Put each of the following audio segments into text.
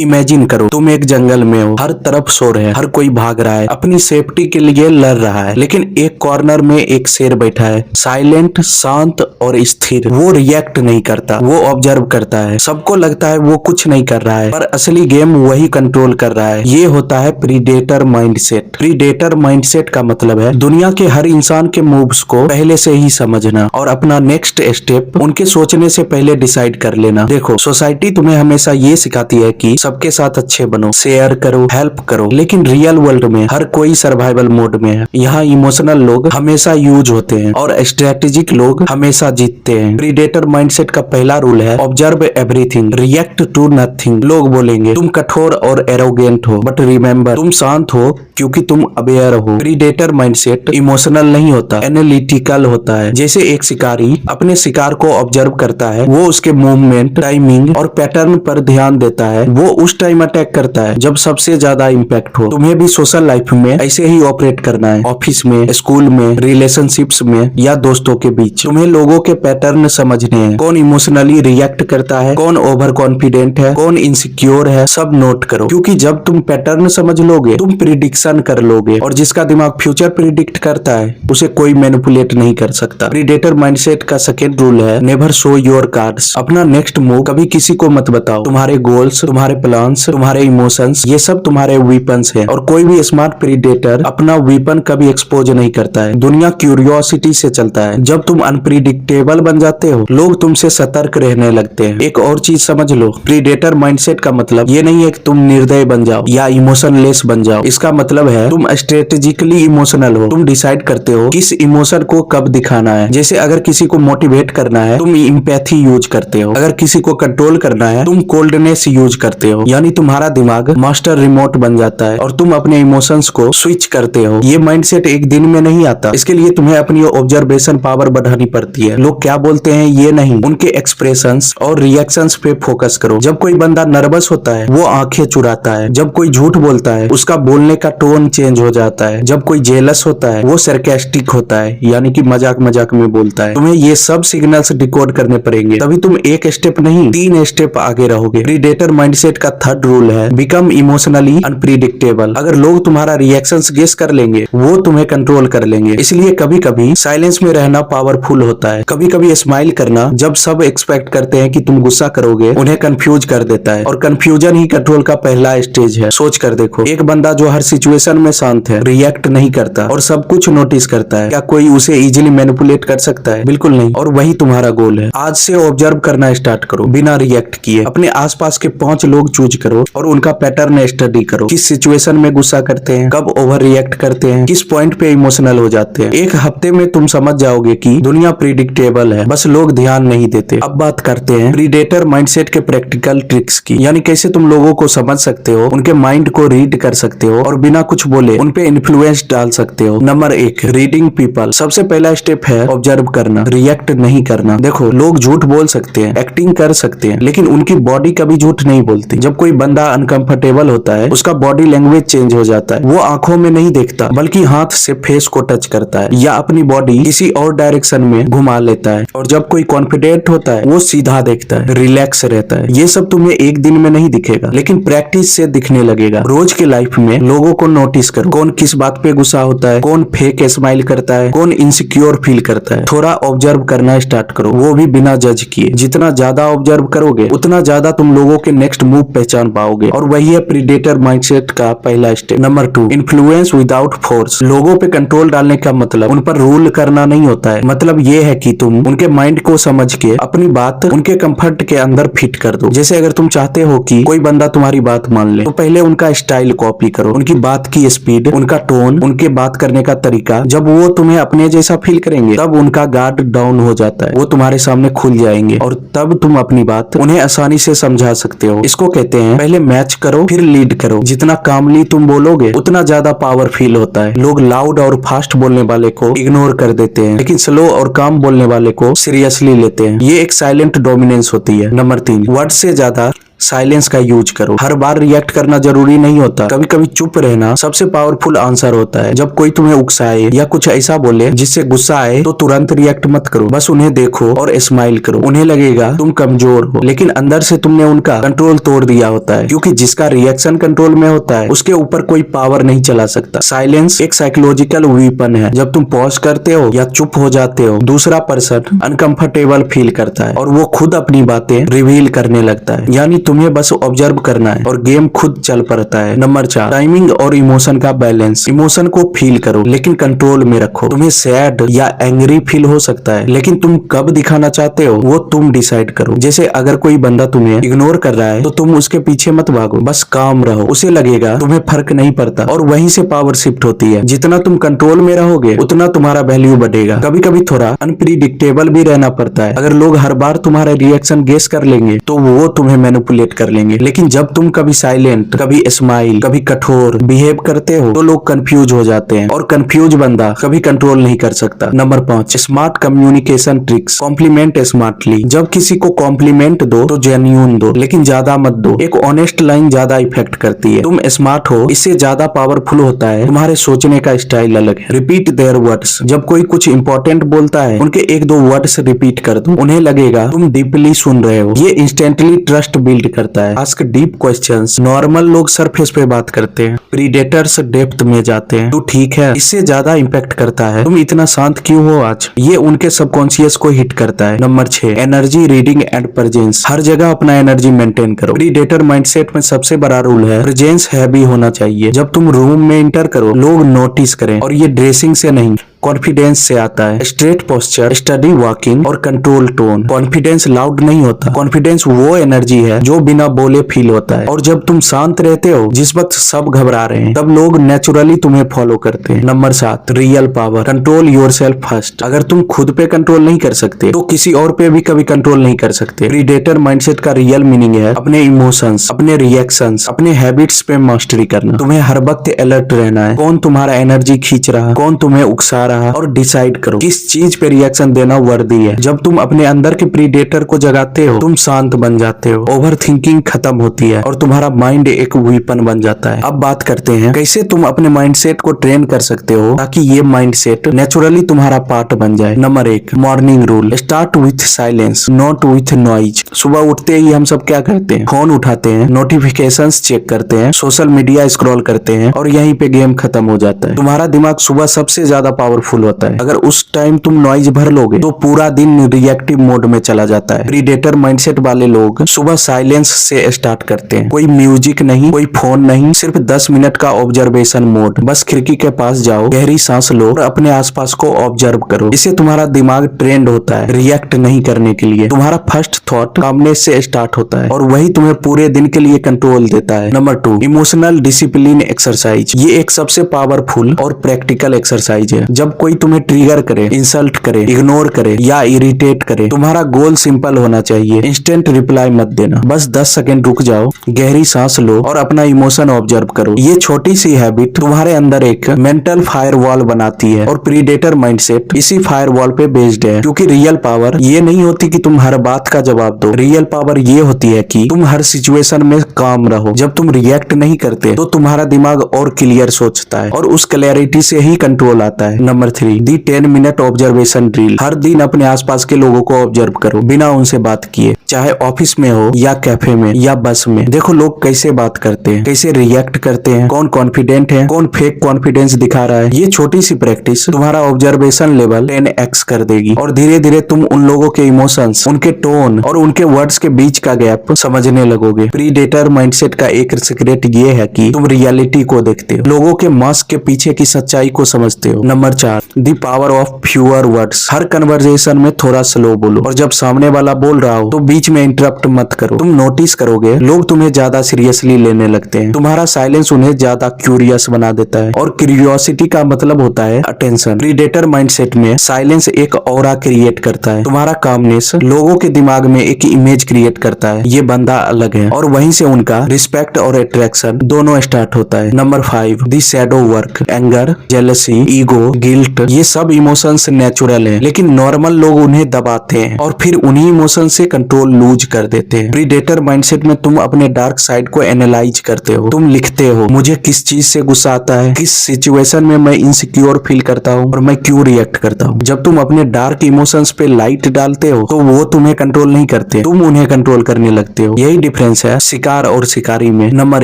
Imagine करो तुम एक जंगल में हो, हर तरफ शोर है, हर कोई भाग रहा है, अपनी सेफ्टी के लिए लड़ रहा है, लेकिन एक कॉर्नर में एक शेर बैठा है, साइलेंट, शांत और स्थिर। वो रिएक्ट नहीं करता, वो ऑब्जर्व करता है। सबको लगता है वो कुछ नहीं कर रहा है, पर असली गेम वही कंट्रोल कर रहा है। ये होता है प्रीडेटर माइंडसेट। प्रीडेटर माइंडसेट का मतलब है दुनिया के हर इंसान के मूव्स को पहले से ही समझना और अपना नेक्स्ट स्टेप उनके सोचने से पहले डिसाइड कर लेना। देखो, सोसाइटी तुम्हें हमेशा ये सिखाती है कि सबके साथ अच्छे बनो, शेयर करो, हेल्प करो, लेकिन रियल वर्ल्ड में हर कोई सर्वाइवल मोड में है। यहाँ इमोशनल लोग हमेशा यूज होते हैं और स्ट्रेटेजिक लोग हमेशा जीतते हैं। प्रीडेटर माइंडसेट का पहला रूल है observe everything, react to nothing. लोग बोलेंगे तुम कठोर और एरोगेंट हो, बट रिमेम्बर तुम शांत हो क्योंकि तुम अवेयर हो। प्रीडेटर माइंडसेट इमोशनल नहीं होता, एनालिटिकल होता है। जैसे एक शिकारी अपने शिकार को ऑब्जर्व करता है, वो उसके मूवमेंट, टाइमिंग और पैटर्न पर ध्यान देता है। वो उस टाइम अटैक करता है जब सबसे ज्यादा इम्पैक्ट हो। तुम्हें भी सोशल लाइफ में ऐसे ही ऑपरेट करना है, ऑफिस में, स्कूल में, रिलेशनशिप्स में या दोस्तों के बीच। तुम्हें लोगों के पैटर्न समझने हैं, कौन इमोशनली रिएक्ट करता है, कौन ओवर कॉन्फिडेंट है, कौन इनसिक्योर है, सब नोट करो। क्योंकि जब तुम पैटर्न समझ लोगे तुम प्रिडिक्शन कर लोगे, और जिसका दिमाग फ्यूचर प्रिडिक्ट करता है उसे कोई मैनिपुलेट नहीं कर सकता। प्रीडेटर माइंडसेट का सेकेंड रूल है नेवर शो योर कार्ड्स। अपना नेक्स्ट मूव कभी किसी को मत बताओ। तुम्हारे गोल्स, तुम्हारे प्लान्स, तुम्हारे इमोशंस, ये सब तुम्हारे वीपन्स हैं, और कोई भी स्मार्ट प्रीडेटर अपना वीपन कभी एक्सपोज नहीं करता है। दुनिया क्यूरियोसिटी से चलता है। जब तुम अनप्रिडिक्टेबल बन जाते हो लोग तुमसे सतर्क रहने लगते हैं। एक और चीज समझ लो, प्रीडेटर माइंडसेट का मतलब ये नहीं है कि तुम निर्दय बन जाओ या इमोशनलेस बन जाओ। इसका मतलब है तुम स्ट्रेटेजिकली इमोशनल हो। तुम डिसाइड करते हो किस इमोशन को कब दिखाना है। जैसे अगर किसी को मोटिवेट करना है तुम इम्पैथी यूज करते हो, अगर किसी को कंट्रोल करना है तुम कोल्डनेस यूज करते हो। यानी तुम्हारा दिमाग मास्टर रिमोट बन जाता है और तुम अपने इमोशंस को स्विच करते हो। ये माइंडसेट एक दिन में नहीं आता, इसके लिए तुम्हें अपनी ऑब्जर्वेशन पावर बढ़ानी पड़ती है। लोग क्या बोलते हैं ये नहीं, उनके एक्सप्रेशंस और रिएक्शंस पे फोकस करो। जब कोई बंदा नर्वस होता है वो आंखें चुराता है, जब कोई झूठ बोलता है उसका बोलने का टोन चेंज हो जाता है, जब कोई जेलस होता है वो सरकास्टिक होता है, यानी कि मजाक मजाक में बोलता है। तुम्हें ये सब सिग्नल्स डिकोड करने पड़ेंगे, तभी तुम एक स्टेप नहीं 3 स्टेप आगे रहोगे। प्रीडेटर माइंडसेट का थर्ड रूल है बिकम इमोशनली अनप्रिडिक्टेबल। अगर लोग तुम्हारा रिएक्शंस गेस कर लेंगे वो तुम्हें कंट्रोल कर लेंगे। इसलिए कभी कभी साइलेंस में रहना पावरफुल होता है। कभी कभी स्माइल करना जब सब एक्सपेक्ट करते हैं कि तुम गुस्सा करोगे उन्हें कंफ्यूज कर देता है, और कंफ्यूजन ही कंट्रोल का पहला स्टेज है। सोच कर देखो, एक बंदा जो हर सिचुएशन में शांत है, रिएक्ट नहीं करता और सब कुछ नोटिस करता है, क्या कोई उसे इजीली मैनिपुलेट कर सकता है? बिल्कुल नहीं। और वही तुम्हारा गोल है। आज से ऑब्जर्व करना स्टार्ट करो बिना रिएक्ट किए। अपने आसपास के 5 लोग चूज करो और उनका पैटर्न स्टडी करो। किस सिचुएशन में गुस्सा करते हैं, कब ओवर रिएक्ट करते हैं, किस पॉइंट पे इमोशनल हो जाते हैं। एक हफ्ते में तुम समझ जाओगे कि दुनिया प्रिडिक्टेबल है, बस लोग ध्यान नहीं देते। अब बात करते हैं प्रीडेटर माइंडसेट के प्रैक्टिकल ट्रिक्स की, यानी कैसे तुम लोगों को समझ सकते हो, उनके माइंड को रीड कर सकते हो और बिना कुछ बोले उन पे इन्फ्लुएंस डाल सकते हो। Number 1, reading people. सबसे पहला स्टेप है ऑब्जर्व करना, रिएक्ट नहीं करना। देखो, लोग झूठ बोल सकते हैं, एक्टिंग कर सकते हैं, लेकिन उनकी बॉडी कभी झूठ नहीं बोलती। जब कोई बंदा अनकंफर्टेबल होता है उसका बॉडी लैंग्वेज चेंज हो जाता है। वो आंखों में नहीं देखता बल्कि हाथ से फेस को टच करता है या अपनी बॉडी किसी और डायरेक्शन में घुमा लेता है। और जब कोई कॉन्फिडेंट होता है वो सीधा देखता है, रिलैक्स रहता है। ये सब तुम्हें एक दिन में नहीं दिखेगा, लेकिन प्रैक्टिस से दिखने लगेगा। रोज के लाइफ में लोगों को नोटिस करो, कौन किस बात पे गुस्सा होता है, कौन फेक स्माइल करता है, कौन इनसिक्योर फील करता है। थोड़ा ऑब्जर्व करना स्टार्ट करो, वो भी बिना जज किए। जितना ज्यादा ऑब्जर्व करोगे उतना ज्यादा तुम लोगों के नेक्स्ट मूव पहचान पाओगे, और वही है प्रीडेटर माइंडसेट का पहला step. Number 2, influence without force. लोगों पे कंट्रोल डालने का मतलब उन पर रूल करना नहीं होता है। मतलब ये है कि तुम उनके माइंड को समझ के अपनी बात उनके कंफर्ट के अंदर फिट कर दो। जैसे अगर तुम चाहते हो कि कोई बंदा तुम्हारी बात मान ले तो पहले उनका स्टाइल कॉपी करो, उनकी बात की स्पीड, उनका टोन, उनके बात करने का तरीका। जब वो तुम्हें अपने जैसा फील करेंगे तब उनका गार्ड डाउन हो जाता है, वो तुम्हारे सामने खुल जाएंगे और तब तुम अपनी बात उन्हें आसानी से समझा सकते हो। इसको कहते हैं पहले मैच करो फिर लीड करो। जितना कामली तुम बोलोगे उतना ज्यादा पावर फील होता है। लोग लाउड और फास्ट बोलने वाले को इग्नोर कर देते हैं, लेकिन स्लो और काम बोलने वाले को सीरियसली लेते हैं। ये एक साइलेंट डोमिनेंस होती है। नंबर 3, वर्ड से ज्यादा साइलेंस का यूज करो। हर बार रिएक्ट करना जरूरी नहीं होता, कभी कभी चुप रहना सबसे पावरफुल आंसर होता है। जब कोई तुम्हें उकसाए या कुछ ऐसा बोले जिससे गुस्सा आए तो तुरंत रिएक्ट मत करो, बस उन्हें देखो और स्माइल करो। उन्हें लगेगा तुम कमजोर हो, लेकिन अंदर से तुमने उनका कंट्रोल तोड़ दिया होता है, क्योंकि जिसका रिएक्शन कंट्रोल में होता है उसके ऊपर कोई पावर नहीं चला सकता। साइलेंस एक साइकोलॉजिकल वीपन है। जब तुम पॉज करते हो या चुप हो जाते हो, दूसरा पर्सन अनकंफर्टेबल फील करता है और वो खुद अपनी बातें रिवील करने लगता है। यानी तुम्हें बस ऑब्जर्व करना है और गेम खुद चल पड़ता है। नंबर 4, टाइमिंग और इमोशन का बैलेंस। इमोशन को फील करो लेकिन कंट्रोल में रखो। तुम्हें सैड या एंग्री फील हो सकता है, लेकिन तुम कब दिखाना चाहते हो वो तुम डिसाइड करो। जैसे अगर कोई बंदा तुम्हें इग्नोर कर रहा है तो तुम उसके पीछे मत भागो, बस काम रहो। उसे लगेगा तुम्हें फर्क नहीं पड़ता और वहीं से पावर शिफ्ट होती है। जितना तुम कंट्रोल में रहोगे उतना तुम्हारा वैल्यू बढ़ेगा। कभी कभी थोड़ा अनप्रिडिक्टेबल भी रहना पड़ता है। अगर लोग हर बार तुम्हारा रिएक्शन गेस कर लेंगे तो वो तुम्हें मैनिपुलेट कर लेंगे, लेकिन जब तुम कभी साइलेंट, कभी स्माइल, कभी कठोर बिहेव करते हो तो लोग कंफ्यूज हो जाते हैं, और कंफ्यूज बंदा कभी कंट्रोल नहीं कर सकता। Number 5, smart communication tricks. Compliment smartly. जब किसी को कॉम्प्लीमेंट दो तो जेन्युइन दो, लेकिन ज्यादा मत दो। एक ऑनेस्ट लाइन ज्यादा इफेक्ट करती है। तुम स्मार्ट हो इससे ज्यादा पावरफुल होता है तुम्हारे सोचने का स्टाइल अलग है। Repeat their words. जब कोई कुछ इंपॉर्टेंट बोलता है उनके एक दो वर्ड्स रिपीट कर दो, उन्हें लगेगा तुम डीपली सुन रहे हो। ये इंस्टेंटली ट्रस्ट बिल्ड करता है। Ask deep questions. नॉर्मल लोग सरफेस पे बात करते हैं, प्रीडेटर्स डेप्थ में जाते हैं। तू ठीक है इससे ज्यादा इम्पैक्ट करता है तुम इतना शांत क्यों हो आज। ये उनके सबकॉन्शियस को हिट करता है। Number 6, energy reading and presence. हर जगह अपना एनर्जी मेंटेन करो। प्रीडेटर माइंडसेट में सबसे बड़ा रूल है प्रेजेंस हैवी होना चाहिए। जब तुम रूम में इंटर करो लोग नोटिस करें, और ये ड्रेसिंग से नहीं कॉन्फिडेंस से आता है। स्ट्रेट पोस्चर, स्टडी वॉकिंग और कंट्रोल टोन। कॉन्फिडेंस लाउड नहीं होता, कॉन्फिडेंस वो एनर्जी है जो बिना बोले फील होता है। और जब तुम शांत रहते हो जिस वक्त सब घबरा रहे हैं, तब लोग नेचुरली तुम्हें फॉलो करते हैं। Number 7, real power. Control yourself first. अगर तुम खुद पे कंट्रोल नहीं कर सकते तो किसी और पे भी कभी कंट्रोल नहीं कर सकते। प्रीडेटर माइंडसेट का रियल मीनिंग है अपने इमोशंस, अपने रिएक्शंस, अपने हैबिट्स पे मास्टरी करना। तुम्हें हर वक्त अलर्ट रहना है, कौन तुम्हारा एनर्जी खींच रहा, कौन तुम्हें उकसा रहा, और डिसाइड करो किस चीज पे रिएक्शन देना वर्दी है। जब तुम अपने अंदर के प्रीडेटर को जगाते हो तुम शांत बन जाते हो, ओवर थिंकिंग खत्म होती है और तुम्हारा माइंड एक वीपन बन जाता है। अब बात करते हैं कैसे तुम अपने माइंडसेट को ट्रेन कर सकते हो ताकि ये माइंडसेट नेचुरली तुम्हारा पार्ट बन जाए। Number 1, morning rule. Start with silence, not with noise. सुबह उठते ही हम सब क्या करते हैं, फोन उठाते हैं, नोटिफिकेशंस चेक करते हैं, सोशल मीडिया स्क्रॉल करते हैं और यहीं पे गेम खत्म हो जाता है। तुम्हारा दिमाग सुबह सबसे ज्यादा पावरफुल होता है। अगर उस टाइम तुम नॉइज भर लोगे तो पूरा दिन रिएक्टिव मोड में चला जाता है। प्रीडेटर माइंडसेट वाले लोग सुबह साइलेंस से स्टार्ट करते हैं। कोई म्यूजिक नहीं, कोई फोन नहीं, सिर्फ 10 मिनट का ऑब्जर्वेशन मोड। बस खिड़की के पास जाओ, गहरी सांस लो और अपने आसपास को ऑब्जर्व करो। इससे तुम्हारा दिमाग ट्रेंड होता है रिएक्ट नहीं करने के लिए। तुम्हारा फर्स्ट थॉट कामनेस से स्टार्ट होता है और वही तुम्हें पूरे दिन के लिए कंट्रोल देता है। Number 2, emotional discipline exercise. ये एक सबसे पावरफुल और प्रैक्टिकल एक्सरसाइज है। जब कोई तुम्हें ट्रिगर करे, इंसल्ट करे, इग्नोर करे या इरिटेट करे, तुम्हारा गोल सिंपल होना चाहिए। इंस्टेंट रिप्लाई मत देना, बस 10 सेकंड रुक जाओ, गहरी सांस लो और अपना इमोशन ऑब्जर्व करो। ये छोटी सी हैबिट तुम्हारे अंदर एक मेंटल फायरवॉल बनाती है और प्रीडेटर माइंडसेट इसी फायरवॉल पे बेस्ड है। क्योंकि रियल पावर ये नहीं होती कि तुम हर बात का जवाब दो, रियल पावर ये होती है कि तुम हर सिचुएशन में काम रहो। जब तुम रिएक्ट नहीं करते तो तुम्हारा दिमाग और क्लियर सोचता है और उस क्लैरिटी से ही कंट्रोल आता है। नंबर 3, दी 10 मिनट ऑब्जर्वेशन ड्रिल। हर दिन अपने आसपास के लोगों को ऑब्जर्व करो बिना उनसे बात किए, चाहे ऑफिस में हो या कैफे में या बस में। देखो लोग कैसे बात करते हैं, कैसे रिएक्ट करते हैं, कौन कॉन्फिडेंट है, कौन फेक कॉन्फिडेंस दिखा रहा है। ये छोटी सी प्रैक्टिस तुम्हारा ऑब्जर्वेशन लेवल 10x कर देगी और धीरे धीरे तुम उन लोगों के इमोशंस, उनके टोन और उनके वर्ड्स के बीच का गैप समझने लगोगे। प्रीडेटर माइंडसेट का एक सीक्रेट ये है कि तुम रियलिटी को देखते हो, लोगों के मास्क के पीछे की सच्चाई को समझते हो। Number 4, the power of fewer words. Her conversation में थोड़ा स्लो बोलो और जब सामने वाला बोल रहा हो तो बीच में इंटरप्ट मत करो। तुम नोटिस करोगे लोग तुम्हें ज्यादा सीरियसली लेने लगते हैं। तुम्हारा साइलेंस उन्हें ज्यादा क्यूरियस बना देता है और क्यूरियोसिटी का मतलब होता है अटेंशन। प्रीडेटर माइंडसेट में साइलेंस एक ऑरा क्रिएट करता है। तुम्हारा कामनेस लोगों के दिमाग में एक इमेज क्रिएट करता है, ये बंदा अलग है, और वहीं से उनका रिस्पेक्ट और अट्रैक्शन दोनों स्टार्ट होता है। Number 5, the shadow work. Anger, jealousy, ego, guilt, ये सब इमोशंस नेचुरल हैं, लेकिन नॉर्मल लोग उन्हें दबाते हैं और फिर उन्हीं इमोशन से कंट्रोल कंट्रोल लूज कर देते हैं। प्रीडेटर माइंडसेट में तुम अपने डार्क साइड को एनालाइज करते हो। तुम लिखते हो मुझे किस चीज से गुस्सा आता है, किस सिचुएशन में मैं इनसिक्योर फील करता हूँ और मैं क्यों रिएक्ट करता हूँ। जब तुम अपने डार्क इमोशंस पे लाइट डालते हो तो वो तुम्हें कंट्रोल नहीं करते, तुम उन्हें कंट्रोल करने लगते हो। यही डिफरेंस है शिकार और शिकारी में। नंबर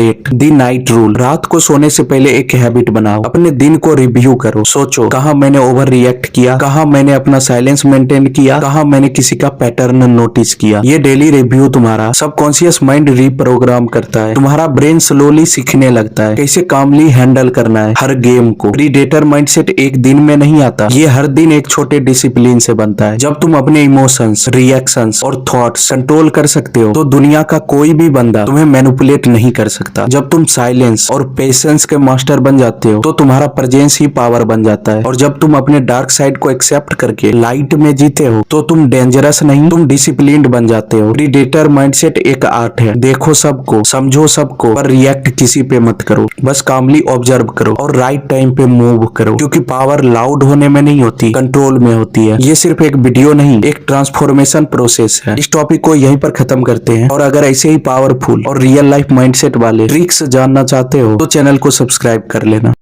8 दी नाइट रूल। रात को सोने से पहले एक हैबिट बनाओ। अपने दिन को रिव्यू करो। सोचो कहाँ मैंने ओवर रिएक्ट किया, कहाँ मैंने अपना साइलेंस मेंटेन किया, कहाँ मैंने किसी का पैटर्न नोटिस किया। ये डेली रिव्यू तुम्हारा सबकॉन्शियस माइंड रीप्रोग्राम करता है। तुम्हारा ब्रेन स्लोली सीखने लगता है कैसे कामली हैंडल करना है हर गेम को। प्रीडेटर माइंडसेट एक दिन में नहीं आता, ये हर दिन एक छोटे डिसिप्लिन से बनता है। जब तुम अपने इमोशंस, रिएक्शंस और थॉट्स कंट्रोल कर सकते हो तो दुनिया का कोई भी बंदा तुम्हें मैनिपुलेट नहीं कर सकता। जब तुम साइलेंस और पेशेंस के मास्टर बन जाते हो तो तुम्हारा प्रेजेंस ही पावर बन जाता है। और जब तुम अपने डार्क साइड को एक्सेप्ट करके लाइट में जीते हो तो तुम डेंजरस नहीं, तुम डिसिप्लिन्ड बन जाते हो। प्रीडेटर माइंडसेट एक आर्ट है। देखो सबको, समझो सबको, पर रिएक्ट किसी पे मत करो। बस कामली ऑब्जर्व करो और राइट टाइम पे मूव करो, क्योंकि पावर लाउड होने में नहीं होती, कंट्रोल में होती है। ये सिर्फ एक वीडियो नहीं, एक ट्रांसफॉर्मेशन प्रोसेस है। इस टॉपिक को यहीं पर खत्म करते हैं और अगर ऐसे ही पावरफुल और रियल लाइफ माइंडसेट वाले ट्रिक्स जानना चाहते हो तो चैनल को सब्सक्राइब कर लेना।